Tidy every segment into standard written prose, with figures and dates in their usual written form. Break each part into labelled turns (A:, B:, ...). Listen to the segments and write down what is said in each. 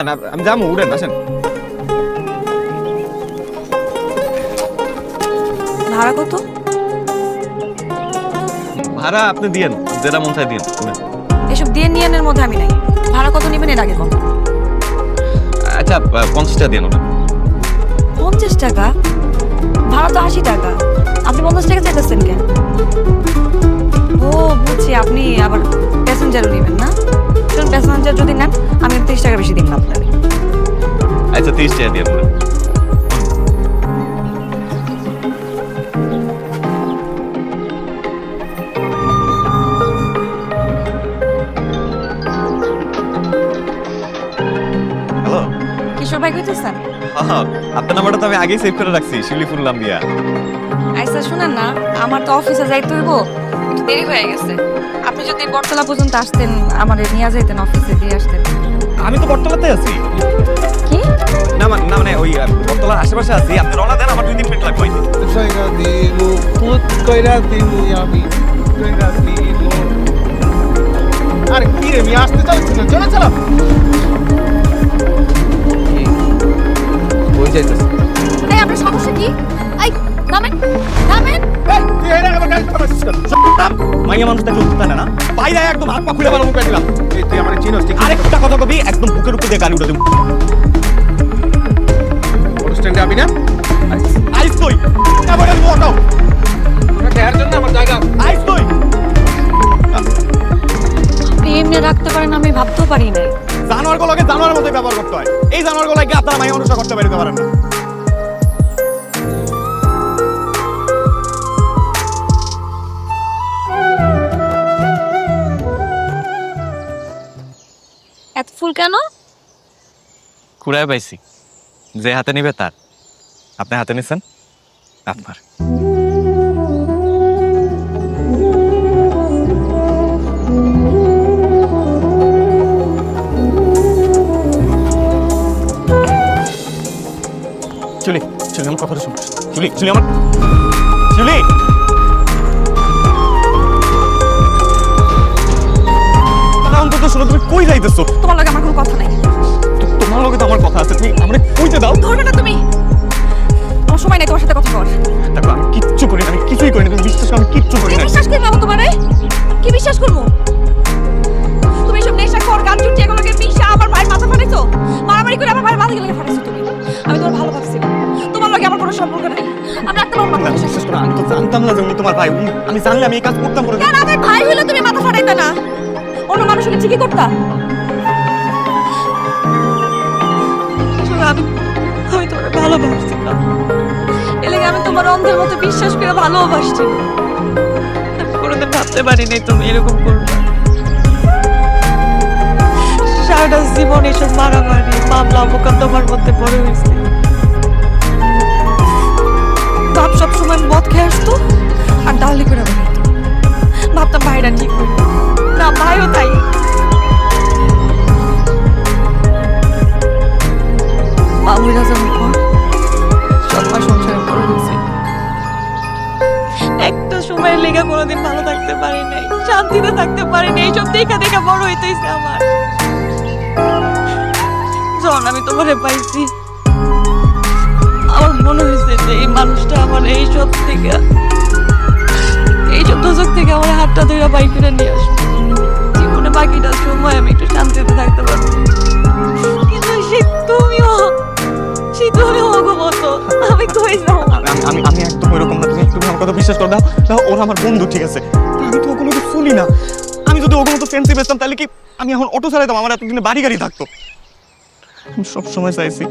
A: আমি যাবো, উঠেন, আসেন।
B: ভাড়া কত?
A: ভাড়া আপনি দিয়েন, যেটা মন চাই দিয়েন।
B: এসব দিয়ে নিয়ানের মধ্যে আমি নাই। ভাড়া কত নেবেন এর আগে কত?
A: আচ্ছা 50 টাকা দিয়েন। ওটা
B: 50 টাকা? ভাড়া তো 80 টাকা। আপনি 50 টাকা চাইতেছেন কেন? ও বুঝছি, আপনি আবার প্যাসেঞ্জারও নেবেন না? চলুন প্যাসেঞ্জার যদি নেন আমি 30 টাকা বেশি দিন না আপনাকে।
A: আচ্ছা 30 টাকা দিয়েন। হ্যালো,
B: কিশোর ভাই কইতেছেন?
A: আপনার নাম্বারটা তো আমি আগেই সেভ করে রাখছি, শিউলি ফুল নাম দিয়া।
B: আচ্ছা শুনেন না, আমার তো অফিসে যাইতে হইব, একটু দেরি হয়ে গেছে। আপনি যদি বটতলা পর্যন্ত আসতেন, আমাদের নিয়ে যাইতেন, অফিসে দিয়ে আসতেন।
A: আমি তো বটতলাতে আছি।
B: কি?
A: না মানে ওই বটতলার আশেপাশে আছি। আপনি রওনা দেন, আমার 2-3 মিনিট লাগবে।
C: কইরা দিমু পুত কইরা দিমু আমি কইরা দিমু। আরে কি রে, আমি আসতে চাইছি না, চলো চলো। কই যাইতেছ?
B: এই আপনার সমস্যা কি? এই নামেন নামেন।
C: এই তুই এর আগে আমার গাড়ি চালাচ্ছিস কেন?
A: মাইয়া মানুষ দেখলে উঠতে না, বাইরে একদম হাত পা খুলে বানাবো দিলাম।
C: এই তুই আমার চিনোস ঠিক?
A: আরেকটা কথা কবি, একদম বুকের উপর দিয়ে গাড়ি উঠে দেবো।
C: অটো স্ট্যান্ডে আবি না?
A: আইস তুই এবার মোটাও
C: তোরা দেখার জন্য আমার জায়গা।
A: আইস তুই।
B: আপনি এমনি রাখতে পারেন আমি ভাবতেও পারি না।
A: জানোয়ারগুলোকে জানোয়ারের মধ্যে ব্যবহার করতে হয়। এই জানোয়ারগুলোকে আপনারা মাইয়া মানুষরা করতে পারতে পারেন না।
B: এত ফুল কেন?
A: কুড়ায় পাইছি, যে হাতে নিবে তার। আপনি হাতে নিছেন আপনার। চুলি চুলি আমার কথাটা শুন। চুলি চুলি আমার চুলি। অন্তত শোনো, তুমি কই যাইতেছো?
B: তোমার লগে আমার কোনো কথা নাই।
A: তোমার লগে তো আমার কথা আছে, তুমি আমরা কইতে দাও।
B: ধরবে না তুমি? আমার সময় নাই তোমার সাথে কথা বলার।
A: দেখো আমি কিচ্ছু করি না, আমি কিছুই করি না, তুমি বিশ্বাস করো আমি কিচ্ছু করি
B: কি
A: না।
B: বিশ্বাস করবো তোমারে? কি বিশ্বাস করবো? তুমি সব নেশা কর গান চুটি এগুলোকে মিশা আমার ভাইয়ের মাথা ফাটাইছো, মারামারি করে আমার ভাইয়ের মাথা গেলে ফাটাইছো তুমি। আমি তোমার ভালো ভাবছিলাম, তোমার লগে আমার কোনো সম্পর্ক নাই। আমি রাখতে পারবো না।
A: বিশ্বাস করো, আমি তো জানতাম না যে উনি তোমার ভাই। আমি জানলে আমি এই কাজ করতাম করে।
B: কেন? আমার ভাই হইলে তুমি মাথা ফাটাইতে না? অন্য মানুষ হলে ঠিকই করতা। আমি আমি তোমার ভালোবাসছিলাম, এলাকা আমি তোমার অন্ধের মতো বিশ্বাস করে ভালোবাসছি। আমি কোনোদিন ভাবতে পারিনি তুমি এরকম করবে। সারাটা জীবন এসব মারামারি মামলা মোকদ্দমার মধ্যে পড়ে হয়েছে। বাপ সবসময় মদ খেয়ে আসতো আর ডালি করে বানাইতো। ভাবতাম ভাইরা ঠিক হইল, না ভাইও তাই। বাবুরা যাওয়ার পর সবাই সংসারে পড়ে গেছে। একটা সময়ের লেগে কোনোদিন ভালো থাকতে পারি নাই, শান্তিতে থাকতে পারি নাই। এইসব দেখা দেখা বড় হইতেছে আমার। যখন আমি তোমারে পাইছি আমার মনে হয়েছে যে এই মানুষটা আমার এইসব থেকে, এইসব দোষক থেকে আমার হাতটা ধরে বাই করে নিয়ে আসবে। জীবনে বাকিটা সময় আমি একটু শান্তিতে থাকতে পারবো। কিন্তু তুমি অগমত, আমি কই যাও?
A: আমি একদম ওইরকম না। তুমি আমার কথা বিশ্বাস করো। দাও ওরা আমার বন্ধু, ঠিক আছে? আমি তো ওগুলো তো শুনি না। আমি যদি ওগুলো তো ফ্যান্সি বেচতাম তাহলে কি আমি এখন অটো চালাইতাম? আমার এতদিনে বাড়ি গাড়ি থাকতো। আমি সবসময় চাইছি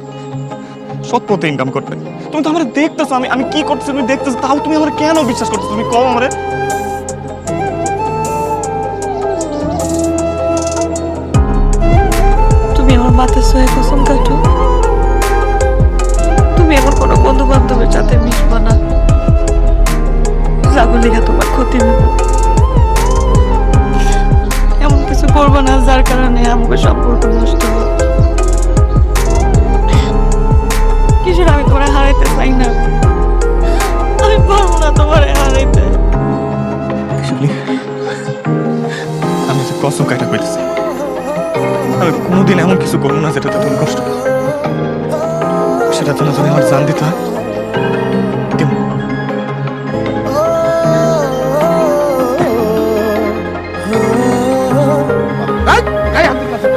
A: সৎ পথে ইনকাম করতে। তুমি তো আমার দেখতেছো আমি কি করতেছি, তুমি দেখতেছো, তাও তুমি আমার কেন বিশ্বাস করতেছো? তুমি কও আমারে।
B: তুমি আমার মাথা সয়ে কসম কাটো, তুমি আমার কোনো বন্ধু বান্ধবের সাথে মিশবা না, যাগুলো লেখা তোমার ক্ষতি হবে। এমন কিছু করবো না যার কারণে আমাকে সম্পর্ক নষ্ট হবে। কিসের আমি তোমার হারাইতে চাই না, আমি পারবো না তোমার হারাইতে।
A: আমি কসম কাটা কইতেছি, আমি কোনোদিন কোনোদিন এমন কিছু করো না যেটাতে তুমি কষ্ট পাও। সেটা তো না তুমি আমার জান দিতে হয়। দিমু।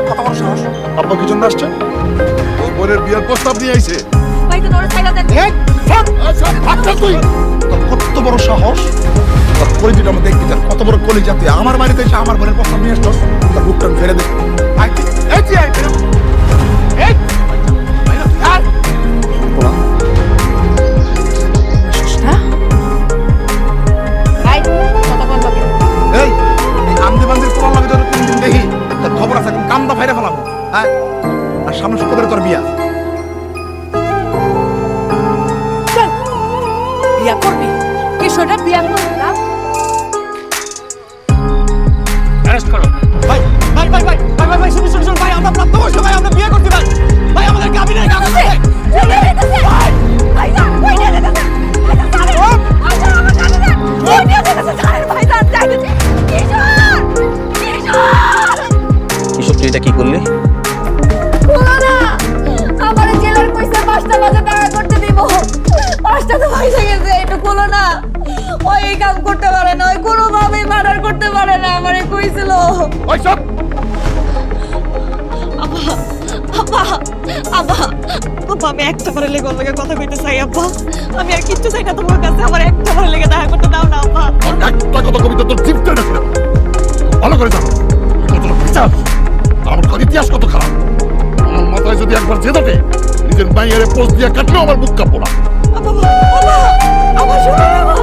C: কথা বলার সাহস আব্বা কি জন্য আসছে? তোর বোনের বিয়ের প্রস্তাব নিয়ে আইছে।
B: ভাই তো ওর সাইডা দেন।
C: তুই তোর কত বড় সাহস, তোর পরিচিত আমি দেখতে চান কত বড় কলিজা তুই আমার বাড়িতে এসে আমার বোনের প্রস্তাব নিয়ে আসছস। তোর বুকটা আমি ফেলে দেব।
B: ভাই কথা বল বাকি।
C: এই আমদি বান্দির কোরআন লাগে তোর কোনদিন দেখি তোর খবর আছে এখন কামটা ফাইরে ফেলাম। হ্যাঁ আর সামনে শুক্রবারে তোর বিয়া।
B: বিয়া করবি কিশোরটা বিয়া করবি না?
A: অ্যারেস্ট করো। ভাই ভাই ভাই ভাই ভাই ভাই ভাই শুনুন শুনুন শুনুন, ভাই আমরা প্রাপ্তবয়স্ক, ভাই আমরা বিয়ে করতে ভাই। ভাই আমাদের কাবিনের কাগজ আছে।
D: কিশোর তুই এটা কি করলি?
B: আমার জেলার পয়সা 5টা বাজে টাকা করতে দিব, 5টা তো পয়সা গেছে, একটু বলো না। ওই এই কাম করতে পারে না, ওই কোনোভাবে মার্ডার করতে পারে না, আমারে কইছিল।
C: ওই সব
B: আব্বা আব্বা আব্বা আমি একটা করে লেগে ওর লগে কথা কইতে চাই আব্বা। আমি আর কিচ্ছু চাই না তোমার কাছে, আমার একটা করে লেগে দেখা করতে দাও না আব্বা।
C: একটা কথা কবিতা তোর জিপতে রাখি না। ভালো করে জানো কতটা বিচার আমার ঘর ইতিহাস কত খারাপ। আমার মাথায় যদি একবার যে থাকে নিজের মাইয়ারে পোস্ট দিয়ে কাটলেও আমার বুক কাঁপো না।
B: আব্বা আব্বা আব্বা শুনো না আব্বা।